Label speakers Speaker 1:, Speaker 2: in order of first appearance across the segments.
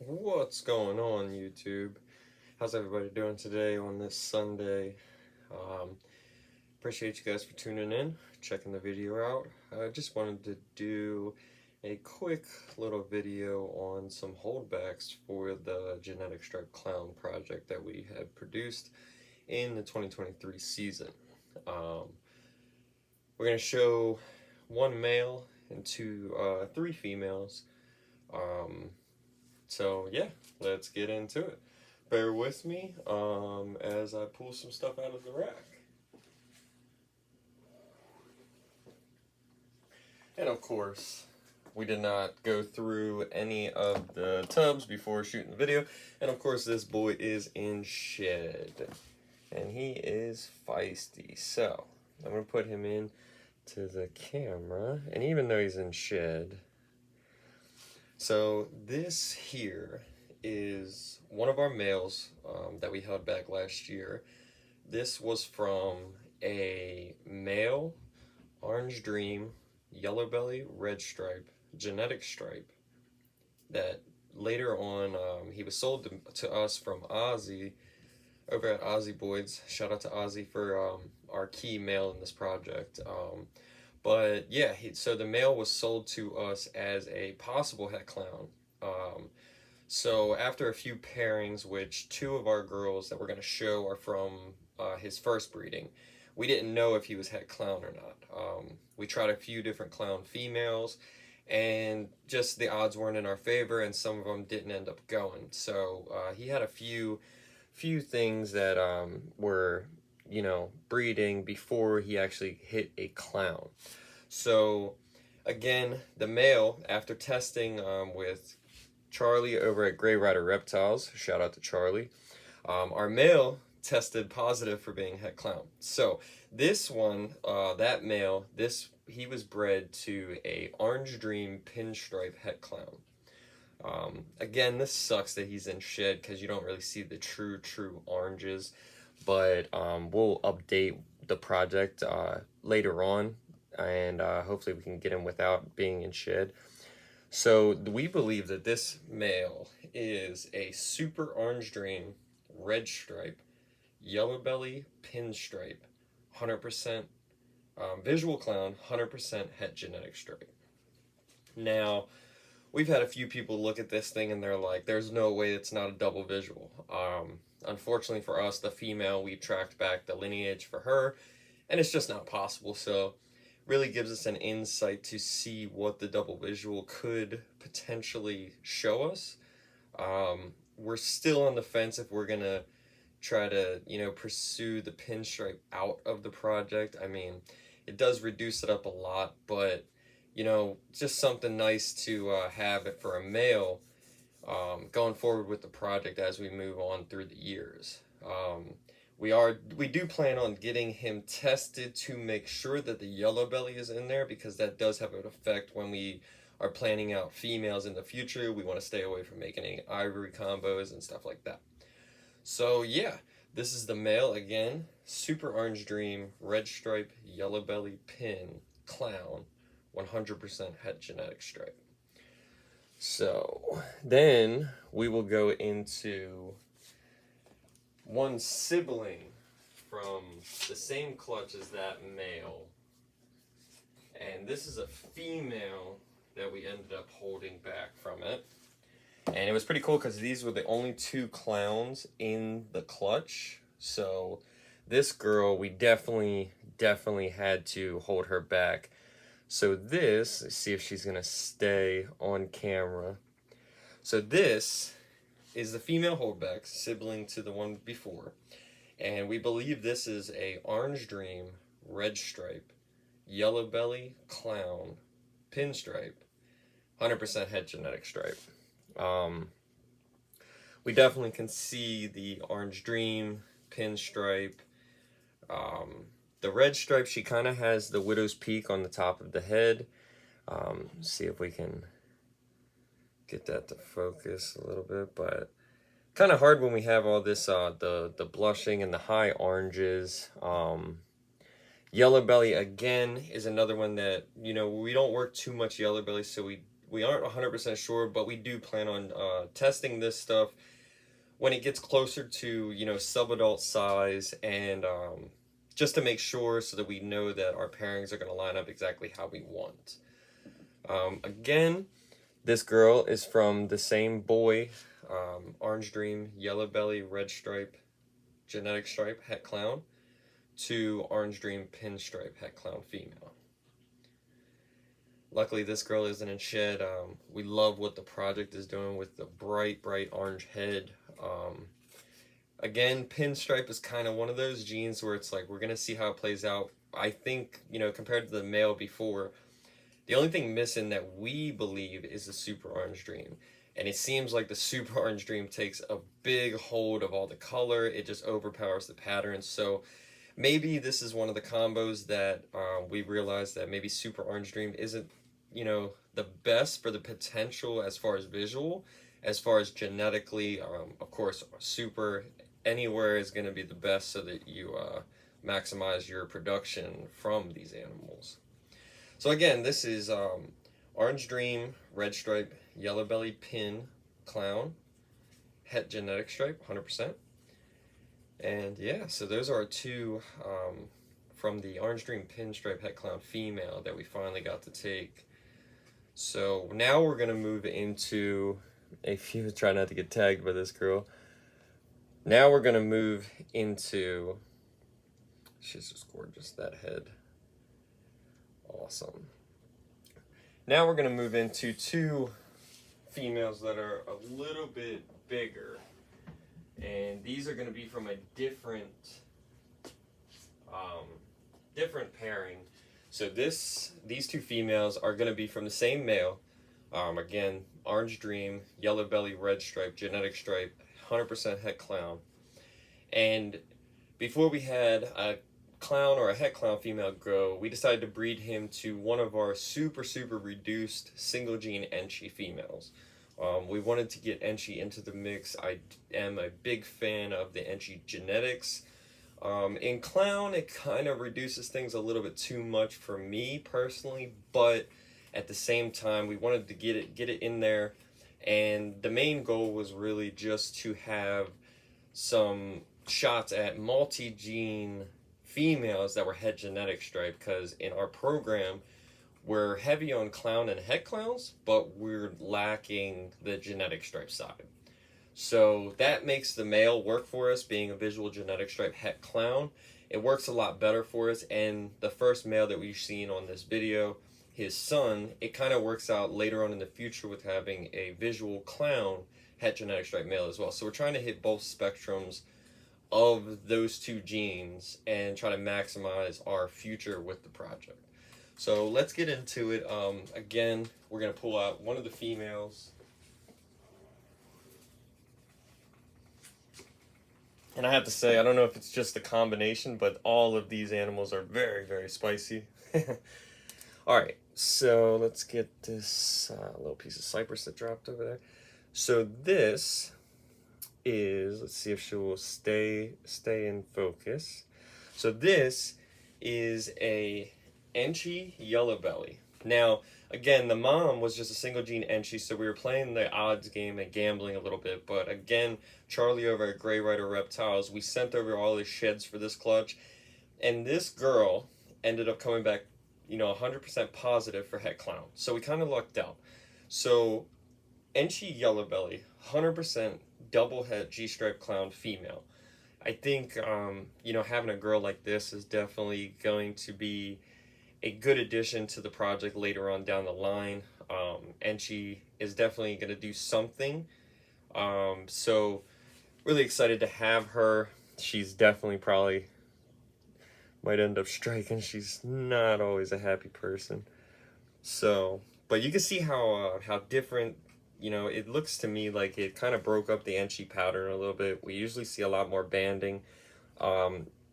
Speaker 1: What's going on, YouTube? How's everybody doing today on this Sunday? Um, Appreciate you guys for tuning in, checking the video out. I just wanted to do a quick little video on some holdbacks for the genetic stripe clown project that we had produced in the 2023 season. Um, we're going to show one male and three females. Um, So yeah, let's get into it. Bear with me as I pull some stuff out of the rack. And of course, we did not go through any of the tubs before shooting the video. And of course, this boy is in shed. And he is feisty. So, I'm going to put him in to the camera. And even though he's in shed, so this here is one of our males that we held back last year. This was from a male orange dream, yellow belly, red stripe, genetic stripe that later on he was sold to us from Ozzy over at Ozzy Boyd's. Shout out to Ozzy for our key male in this project. But yeah, so the male was sold to us as a possible het clown. So after a few pairings, which two of our girls that we're going to show are from his first breeding, we didn't know if he was het clown or not. We tried a few different clown females, and just the odds weren't in our favor, and some of them didn't end up going. So he had a few things that were, breeding before he actually hit a clown. So again, the male, after testing with Charlie over at Gray Rider Reptiles, shout out to Charlie, our male tested positive for being het clown. So this one, that male, he was bred to a Orange Dream pinstripe het clown. Again, this sucks that he's in shed because you don't really see the true oranges, but we'll update the project later on, and hopefully we can get him without being in shed. So we believe that this male is a super orange dream, red stripe, yellow belly, pinstripe, 100% visual clown, 100% het genetic stripe. Now, we've had a few people look at this thing and they're like, there's no way it's not a double visual. Unfortunately for us, the female, we tracked back the lineage for her, and it's just not possible. So really gives us an insight to see what the double visual could potentially show us. We're still on the fence if we're gonna try to, pursue the pinstripe out of the project. I mean, it does reduce it up a lot, but just something nice to have it for a male going forward with the project as we move on through the years. We do plan on getting him tested to make sure that the yellow belly is in there, because that does have an effect when we are planning out females in the future. We want to stay away from making any ivory combos and stuff like that. So yeah, this is the male again, super orange dream, red stripe, yellow belly, pin, clown, 100% het genetic stripe. So then we will go into one sibling from the same clutch as that male, and this is a female that we ended up holding back from it. And it was pretty cool because these were the only two clowns in the clutch. So this girl, we definitely had to hold her back. So this, let's see if she's gonna stay on camera. So this is the female holdback, sibling to the one before. And we believe this is a orange dream, red stripe, yellow belly, clown, pinstripe, 100% het genetic stripe. We definitely can see the orange dream, pinstripe. The red stripe, she kind of has the widow's peak on the top of the head. See if we can get that to focus a little bit, but kind of hard when we have all this, the blushing and the high oranges. Yellow belly, again, is another one that, we don't work too much yellow belly, so we we aren't 100% sure, but we do plan on testing this stuff when it gets closer to, you know, sub-adult size, and just to make sure so that we know that our pairings are going to line up exactly how we want. Again, this girl is from the same boy, Orange Dream, Yellow Belly, Red Stripe, Genetic Stripe, Het Clown, to Orange Dream, Pinstripe, Het Clown female. Luckily, this girl isn't in shed. We love what the project is doing with the bright, bright orange head. Again, Pinstripe is kind of one of those genes where it's like, we're going to see how it plays out. I think, you know, compared to the male before, the only thing missing that we believe is the Super Orange Dream. And it seems like the Super Orange Dream takes a big hold of all the color. It just overpowers the pattern. So maybe this is one of the combos that we realized that maybe Super Orange Dream isn't, you know, the best for the potential as far as visual. As far as genetically, of course, Super anywhere is going to be the best so that you maximize your production from these animals. So again, this is Orange Dream, Red Stripe, Yellow Belly, Pin, Clown, Het Genetic Stripe, 100%. And yeah, so those are our two from the Orange Dream Pinstripe Het Clown female that we finally got to take. So now we're going to move into, if you try not to get tagged by this girl, now we're going to move into, she's just gorgeous, that head. Awesome. Now we're going to move into two females that are a little bit bigger. And these are going to be from a different pairing. So these two females are going to be from the same male. Again, Orange Dream, Yellow Belly, Red Stripe, Genetic Stripe, 100% Het Clown. And before we had a clown or a Het Clown female go, we decided to breed him to one of our super reduced single gene Enchi females. We wanted to get Enchi into the mix. I am a big fan of the Enchi genetics. In Clown, it kind of reduces things a little bit too much for me personally, but at the same time, we wanted to get it in there. And the main goal was really just to have some shots at multi-gene females that were Het Genetic Stripe, because in our program, we're heavy on Clown and Het Clowns, but we're lacking the Genetic Stripe side. So that makes the male work for us, being a visual Genetic Stripe Het Clown. It works a lot better for us, and the first male that we've seen on this video, his son, it kind of works out later on in the future with having a visual Clown Het Genetic Stripe male as well. So we're trying to hit both spectrums of those two genes and try to maximize our future with the project. So let's get into it. Again, we're going to pull out one of the females. And I have to say, I don't know if it's just the combination, but all of these animals are very spicy. Alright, so let's get this little piece of cypress that dropped over there. So this is, let's see if she will stay in focus. So this is a Enchi Yellow Belly. Now, again, the mom was just a single gene Enchi, so we were playing the odds game and gambling a little bit. But again, Charlie over at Gray Rider Reptiles, we sent over all the sheds for this clutch, and this girl ended up coming back, you know, 100% positive for Het Clown. So we kind of lucked out. So Enchi Yellow Belly, 100% double het G-stripe clown female. I think, you know, having a girl like this is definitely going to be a good addition to the project later on down the line. And she is definitely going to do something. So really excited to have her. She's definitely probably might end up striking. She's not always a happy person. So, but you can see how different, you know, it looks to me like it kind of broke up the Enchi pattern a little bit. We usually see a lot more banding.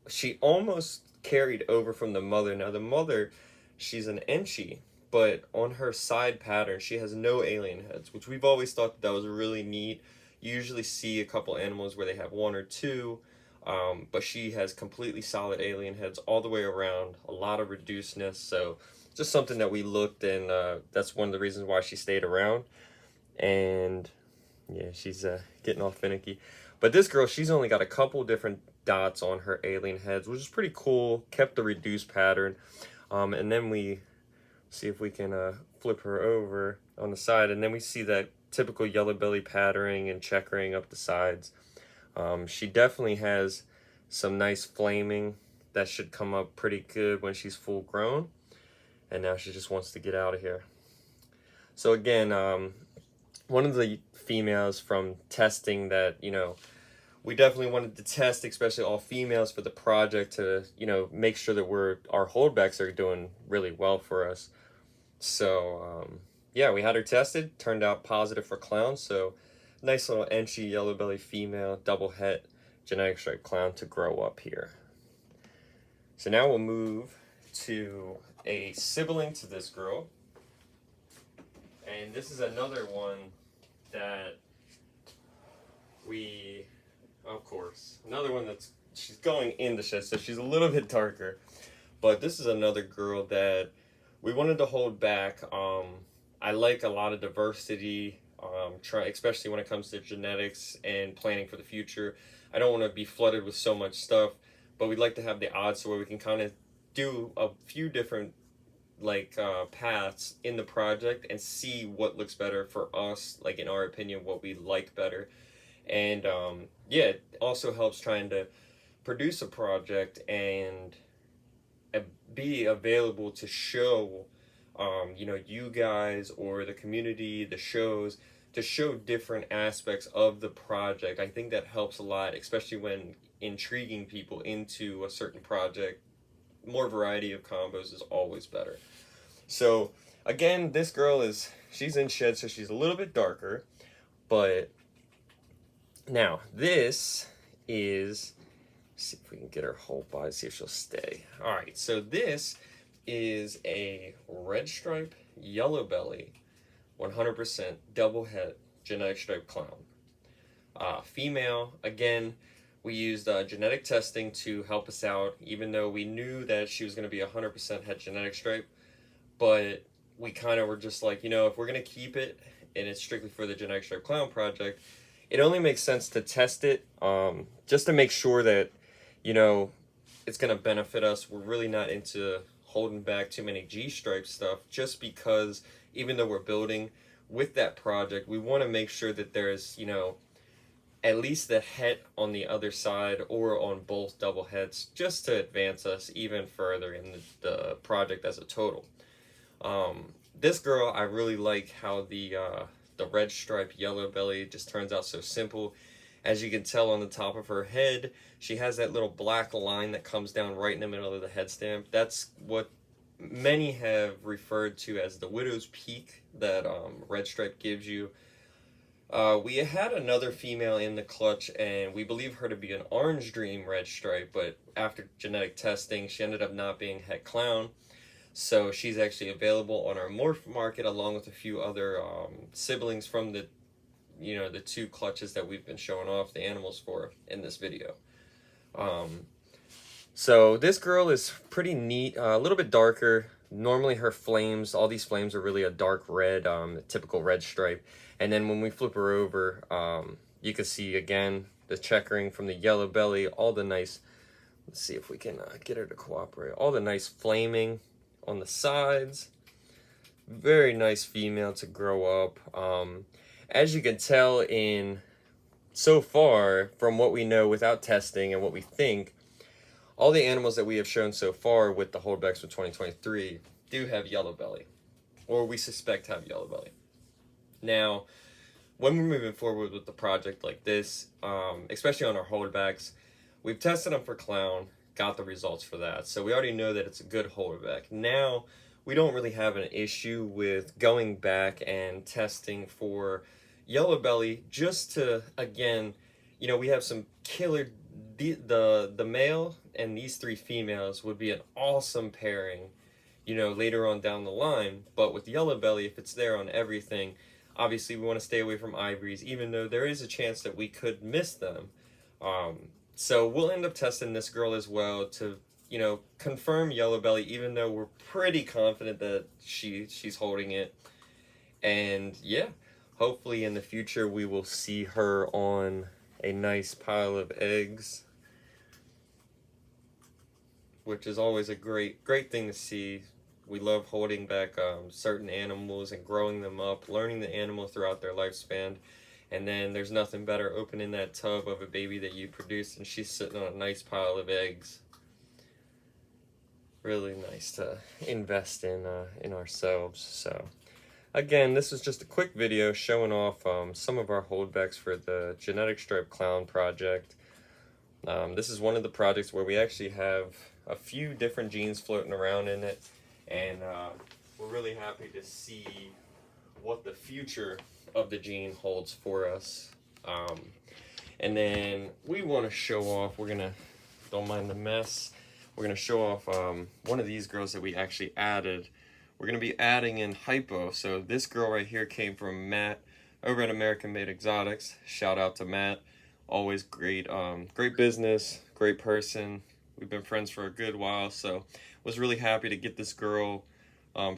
Speaker 1: She almost carried over from the mother. Now the mother, she's an Enchi, but on her side pattern, she has no alien heads, which we've always thought that was really neat. You usually see a couple animals where they have one or two, but she has completely solid alien heads all the way around, a lot of reducedness. So just something that we looked, and that's one of the reasons why she stayed around. And yeah, she's getting all finicky. But this girl, she's only got a couple different dots on her alien heads, which is pretty cool. Kept the reduced pattern. And then we see if we can flip her over on the side, and then we see that typical yellow belly patterning and checkering up the sides. She definitely has some nice flaming that should come up pretty good when she's full grown. And now she just wants to get out of here. So again, one of the females from testing that, we definitely wanted to test, especially all females for the project, to, make sure that our holdbacks are doing really well for us. So, yeah, we had her tested, turned out positive for clown. So nice little Enchi yellow belly female, double het, genetic stripe clown to grow up here. So now we'll move to a sibling to this girl. And this is another one that of course, another one she's going in the shed, so she's a little bit darker. But this is another girl that we wanted to hold back. I like a lot of diversity, especially when it comes to genetics and planning for the future. I don't want to be flooded with so much stuff, but we'd like to have the odds so where we can kind of do a few different paths in the project and see what looks better for us, like in our opinion, what we like better. And yeah, it also helps trying to produce a project and be available to show you guys or the community, the shows, to show different aspects of the project. I think that helps a lot, especially when intriguing people into a certain project. More variety of combos is always better. So again, this girl she's in shed, so she's a little bit darker. But now this is, see if we can get her whole body, see if she'll stay. All right, so this is a red stripe, yellow belly, 100% double het genetic stripe clown. Female, again, we used genetic testing to help us out, even though we knew that she was going to be 100% het genetic stripe. But we kind of were just like, if we're going to keep it, and it's strictly for the genetic stripe clown project, it only makes sense to test it just to make sure that, it's going to benefit us. We're really not into holding back too many G-stripe stuff, just because even though we're building with that project, we want to make sure that there's, at least the het on the other side or on both double hets, just to advance us even further in the project as a total. This girl, I really like how the red stripe yellow belly just turns out so simple. As you can tell on the top of her head, she has that little black line that comes down right in the middle of the head stamp. That's what many have referred to as the widow's peak that red stripe gives you. We had another female in the clutch, and we believe her to be an orange dream red stripe, but after genetic testing, she ended up not being het clown. So she's actually available on our morph market, along with a few other siblings from the two clutches that we've been showing off the animals for in this video. So this girl is pretty neat, a little bit darker. Normally her flames, all these flames are really a dark red, typical red stripe. And then when we flip her over, you can see again the checkering from the yellow belly, all the nice, let's see if we can get her to cooperate, all the nice flaming on the sides. Very nice female to grow up. As you can tell so far from what we know without testing and what we think, all the animals that we have shown so far with the holdbacks for 2023 do have yellow belly, or we suspect have yellow belly. Now, when we're moving forward with the project like this, especially on our holdbacks, we've tested them for clown, got the results for that. So we already know that it's a good holdback. Now, we don't really have an issue with going back and testing for yellow belly, just to, again, we have some killer, the male and these three females would be an awesome pairing, later on down the line. But with yellow belly, if it's there on everything, obviously we want to stay away from ivories, even though there is a chance that we could miss them. So we'll end up testing this girl as well to you know, confirm yellow belly, even though we're pretty confident that she's holding it. And yeah, hopefully in the future we will see her on a nice pile of eggs, which is always a great thing to see. We love holding back certain animals and growing them up, learning the animal throughout their lifespan. And then there's nothing better opening that tub of a baby that you produced and she's sitting on a nice pile of eggs. Really nice to invest in ourselves. So again, this is just a quick video showing off some of our holdbacks for the genetic stripe clown project. This is one of the projects where we actually have a few different genes floating around in it, and we're really happy to see what the future of the gene holds for us. And then we want to show off, don't mind the mess, we're going to show off one of these girls that we actually added. We're going to be adding in Hypo. So this girl right here came from Matt over at American Made Exotics. Shout out to Matt. Always great, great business, great person. We've been friends for a good while, so was really happy to get this girl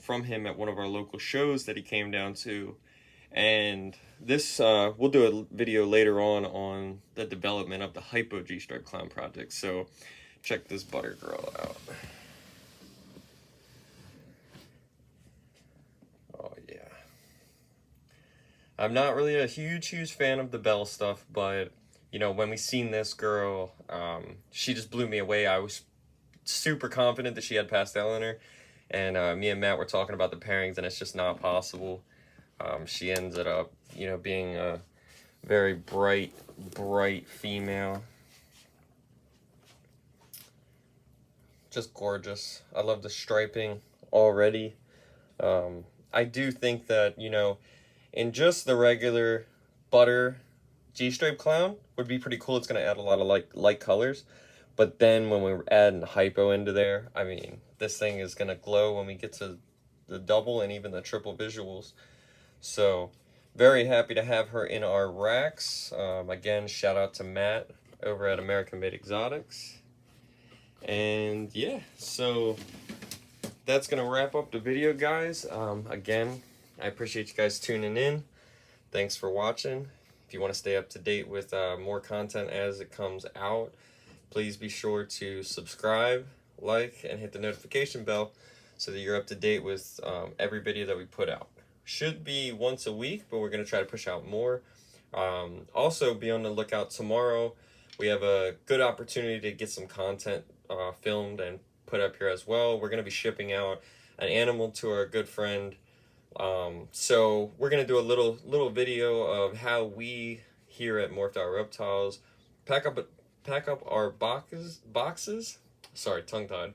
Speaker 1: from him at one of our local shows that he came down to. And this, we'll do a video later on the development of the Hypo G-Stripe Clown project. So check this butter girl out. Oh yeah. I'm not really a huge fan of the Bell stuff, but you know, when we seen this girl, she just blew me away. I was super confident that she had pastel in her, and me and Matt were talking about the pairings, and it's just not possible. She ended up, you know, being a very bright female. Just gorgeous. I love the striping already. I do think that, you know, in just the regular butter G-stripe clown would be pretty cool. It's going to add a lot of light colors. But then when we're adding Hypo into there, I mean, this thing is going to glow when we get to the double and even the triple visuals. So very happy to have her in our racks. Again, shout out to Matt over at American Made Exotics. And yeah, so that's going to wrap up the video, guys. Again, I appreciate you guys tuning in. Thanks for watching. If you want to stay up to date with more content as it comes out, please be sure to subscribe, like, and hit the notification bell so that you're up to date with every video that we put out. Should be once a week, but we're going to try to push out more. Also, be on the lookout tomorrow. We have a good opportunity to get some content filmed and put up here as well. We're going to be shipping out an animal to our good friend. So we're going to do a little video of how we here at Morphed Out Reptiles pack up our boxes, sorry, tongue-tied,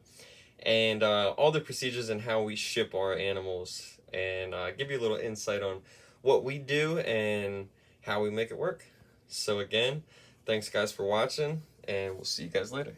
Speaker 1: and all the procedures and how we ship our animals, and give you a little insight on what we do and how we make it work. So again, thanks guys for watching, and we'll see you guys later.